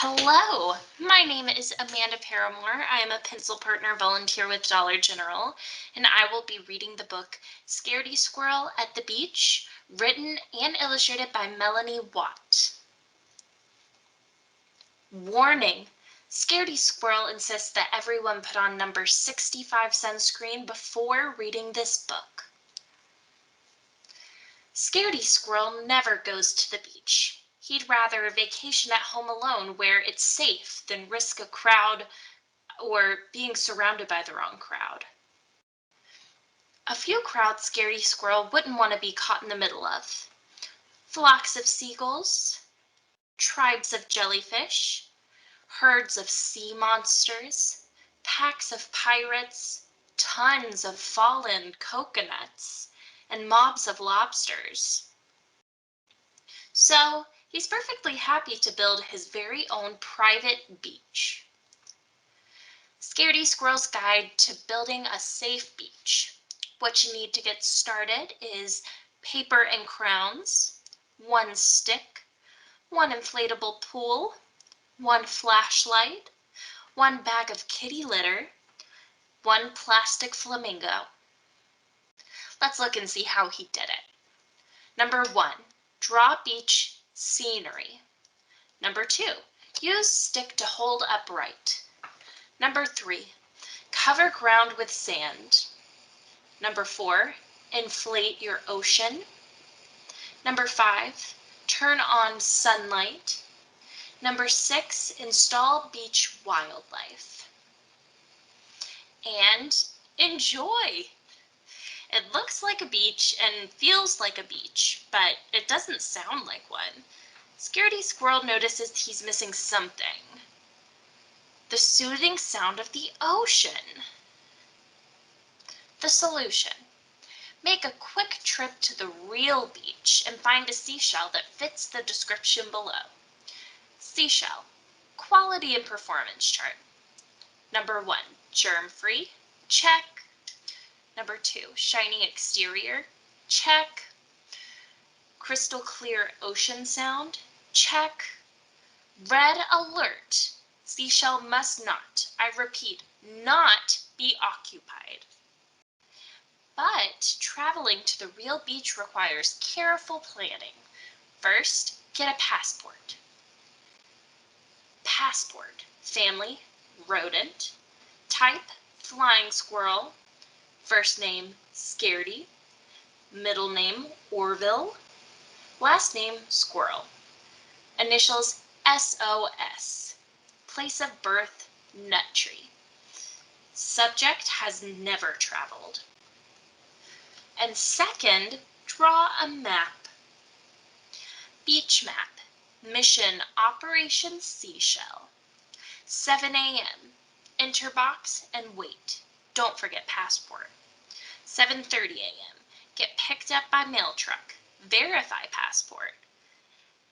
Hello, my name is Amanda Paramore. I am a pencil partner volunteer with Dollar General, and I will be reading the book Scaredy Squirrel at the Beach, written and illustrated by Melanie Watt. Warning! Scaredy Squirrel insists that everyone put on number 65 sunscreen before reading this book. Scaredy Squirrel never goes to the beach. He'd rather vacation at home alone where it's safe than risk a crowd or being surrounded by the wrong crowd. A few crowds Scaredy Squirrel wouldn't want to be caught in the middle of. Flocks of seagulls, tribes of jellyfish, herds of sea monsters, packs of pirates, tons of fallen coconuts, and mobs of lobsters. So he's perfectly happy to build his very own private beach. Scaredy Squirrel's Guide to Building a Safe Beach. What you need to get started is paper and crowns, one stick, one inflatable pool, one flashlight, one bag of kitty litter, one plastic flamingo. Let's look and see how he did it. Number 1, draw beach scenery. Number 2, use stick to hold upright. Number 3, cover ground with sand. Number 4, inflate your ocean. Number 5, turn on sunlight. Number 6, install beach wildlife. And enjoy! It looks like a beach and feels like a beach, but it doesn't sound like one. Scaredy Squirrel notices he's missing something. The soothing sound of the ocean. The solution. Make a quick trip to the real beach and find a seashell that fits the description below. Seashell, quality and performance chart. Number 1, germ-free, check. Number 2, shiny exterior, check. Crystal clear ocean sound, check. Red alert, seashell must not, I repeat, not be occupied. But traveling to the real beach requires careful planning. First, get a passport. Passport, family, rodent. Type, flying squirrel. First name, Scaredy. Middle name, Orville. Last name, Squirrel. Initials, SOS. Place of birth, nut tree. Subject has never traveled. And second, draw a map. Beach map, mission Operation Seashell. 7 a.m., enter box and wait. Don't forget passport. 7:30 a.m., get picked up by mail truck. Verify passport.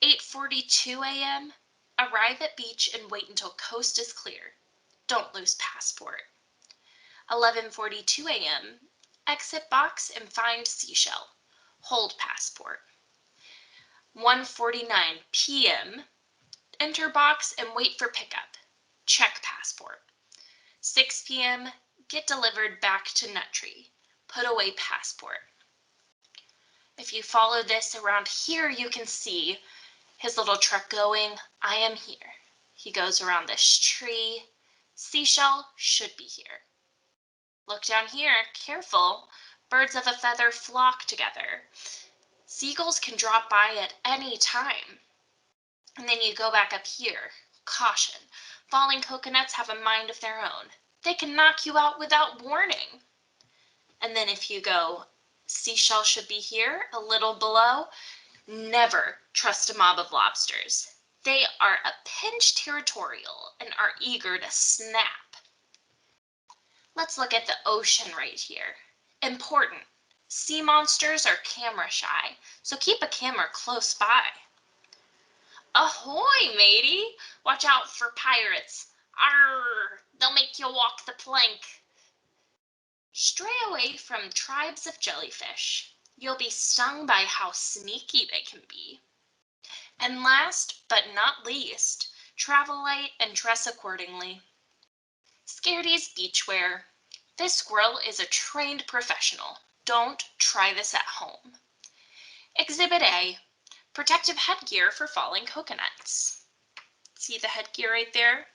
8:42 a.m., arrive at beach and wait until coast is clear. Don't lose passport. 11:42 a.m., exit box and find seashell. Hold passport. 1:49 p.m., enter box and wait for pickup. Check passport. 6 p.m., get delivered back to nut tree. Put away passport. If you follow this around here, you can see his little truck going. I am here. He goes around this tree. Seashell should be here. Look down here, careful. Birds of a feather flock together. Seagulls can drop by at any time. And then you go back up here. Caution. Falling coconuts have a mind of their own. They can knock you out without warning. And then if you go, seashell should be here, a little below, never trust a mob of lobsters. They are a pinch territorial and are eager to snap. Let's look at the ocean right here. Important. Sea monsters are camera shy, so keep a camera close by. Ahoy, matey! Watch out for pirates. Arr! They'll make you walk the plank. Stray away from tribes of jellyfish. You'll be stung by how sneaky they can be. And last but not least, travel light, and dress accordingly. Scaredy's beachwear. This squirrel is a trained professional. Don't try this at home. Exhibit A, protective headgear for falling coconuts. See the headgear right there?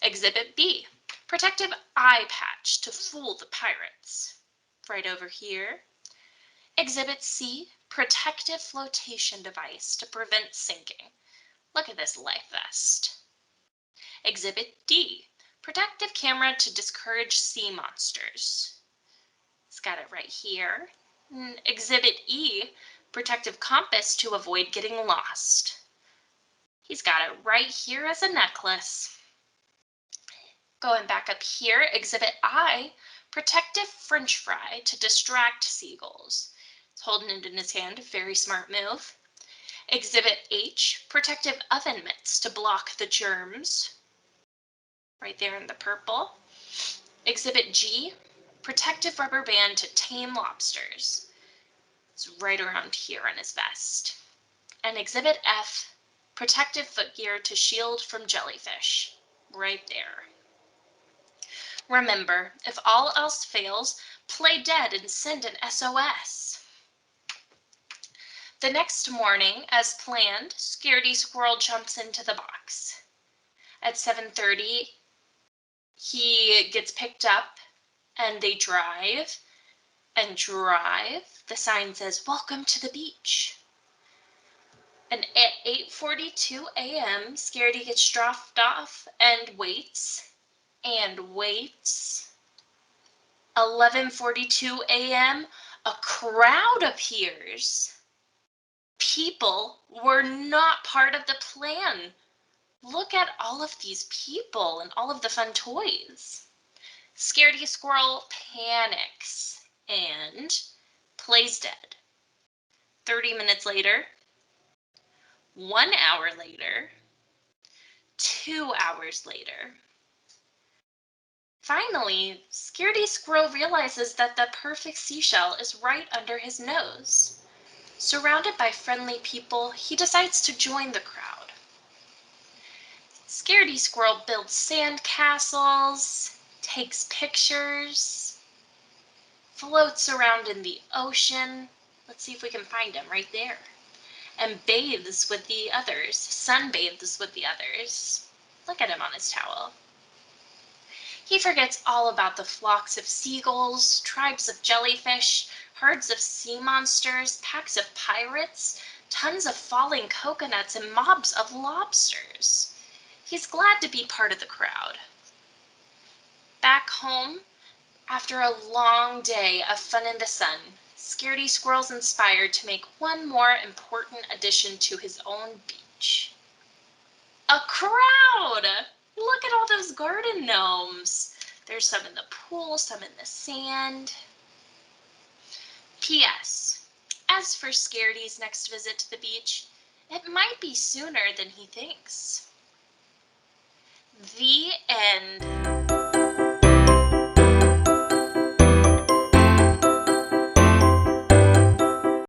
Exhibit B, protective eye patch to fool the pirates. Right over here. Exhibit C, protective flotation device to prevent sinking. Look at this life vest. Exhibit D, protective camera to discourage sea monsters. It's got it right here. Exhibit E, protective compass to avoid getting lost. He's got it right here as a necklace. Going back up here, Exhibit I, protective French fry to distract seagulls. He's holding it in his hand, very smart move. Exhibit H, protective oven mitts to block the germs. Right there in the purple. Exhibit G, protective rubber band to tame lobsters. It's right around here on his vest. And Exhibit F, protective footgear to shield from jellyfish. Right there. Remember, if all else fails, play dead and send an SOS. The next morning, as planned, Scaredy Squirrel jumps into the box. At 7:30, he gets picked up and they drive and drive. The sign says, "Welcome to the beach." And at 8:42 a.m., Scaredy gets dropped off and waits and waits. 11:42 a.m., a crowd appears. People were not part of the plan. Look at all of these people and all of the fun toys. Scaredy Squirrel panics and plays dead. 30 minutes later, 1 hour later, 2 hours later. Finally, Scaredy Squirrel realizes that the perfect seashell is right under his nose. Surrounded by friendly people, he decides to join the crowd. Scaredy Squirrel builds sand castles, takes pictures, floats around in the ocean. Let's see if we can find him right there. And bathes with the others, sunbathes with the others. Look at him on his towel. He forgets all about the flocks of seagulls, tribes of jellyfish, herds of sea monsters, packs of pirates, tons of falling coconuts, and mobs of lobsters. He's glad to be part of the crowd. Back home, after a long day of fun in the sun, Scaredy Squirrel's inspired to make one more important addition to his own beach. A crowd! Look at all those garden gnomes. There's some in the pool, some in the sand. P.S. As for Scaredy's next visit to the beach, it might be sooner than he thinks. The end.